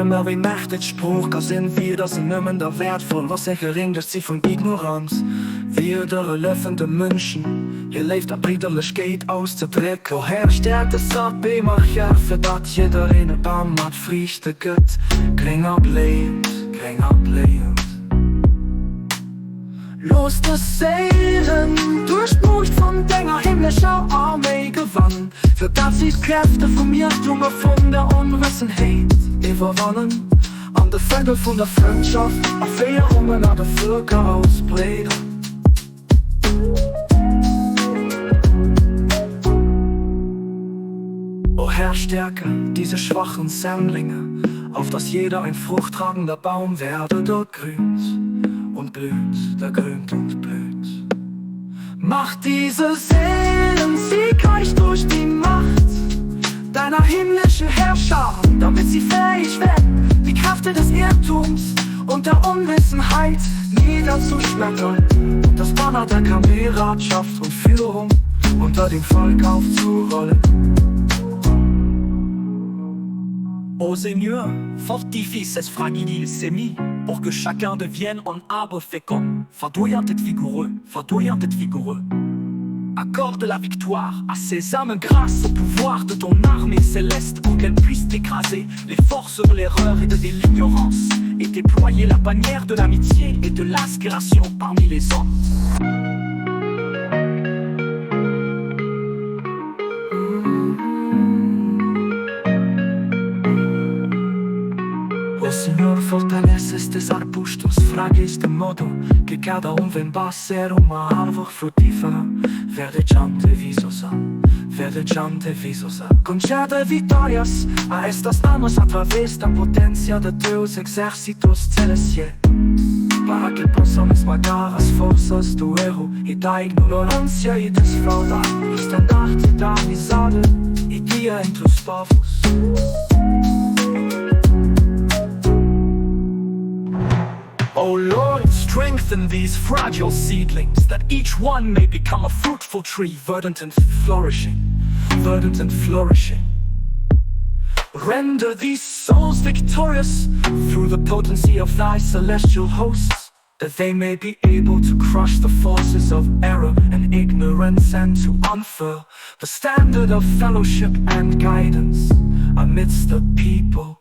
immer wie mächtig Spruch, da sind wir, das sind nimmen der wertvoll, was er gering, das sie von Ignoranz. Wir der löffende München, hier leeft der brederlich geht aus der Dreck. Oh Herr, stärkt es ab, mach ja, für dat jeder in den Baum hat frichte Gött. Kling ablehnt, kling ablehnt. Los das Seelen, Durchbruch von deiner himmlischer Armee gewann. Für das sie Kräfte von mir, Junge von der Unwissenheit überwannen. An der Vögel von der Freundschaft, Affären an der Völker ausbreiten. O Herr, stärke diese schwachen Sämlinge, auf dass jeder ein fruchttragender Baum werde, der grünt und blüht, der grünt und blüht. Mach diese Seelen siegreich durch die Macht deiner himmlischen Herrscher, damit sie fähig werden, die Kraft des Irrtums und der Unwissenheit niederzuschmettern und das Banner der Kameradschaft und Führung unter dem Volk aufzurollen. Ô Seigneur, fortifie ces fragiles semis, pour que chacun devienne un arbre fécond, verdoyant et vigoureux, verdoyant et vigoureux. Accorde la victoire à ces âmes grâce au pouvoir de ton armée céleste, pour qu'elles puissent écraser les forces de l'erreur et de l'ignorance, et déployer la bannière de l'amitié et de l'aspiration parmi les hommes. O Senhor, fortalece estes arbustos frágeis de modo que cada venha a ser uma árvore frutífera, verdejante e viçosa, verdejante e viçosa. Concede vitórias a estas almas através da potência de teus exércitos celestiais, para que possam esmagar as forças do erro e da ignorância e desfraudar o estandarte da amizade e guia entre os povos. O Lord, strengthen these fragile seedlings, that each one may become a fruitful tree, verdant and flourishing, Verdant and flourishing. Render these souls victorious Through the potency of thy celestial hosts, that they may be able to crush the forces of error and ignorance, and to unfurl the standard of fellowship and guidance amidst the people.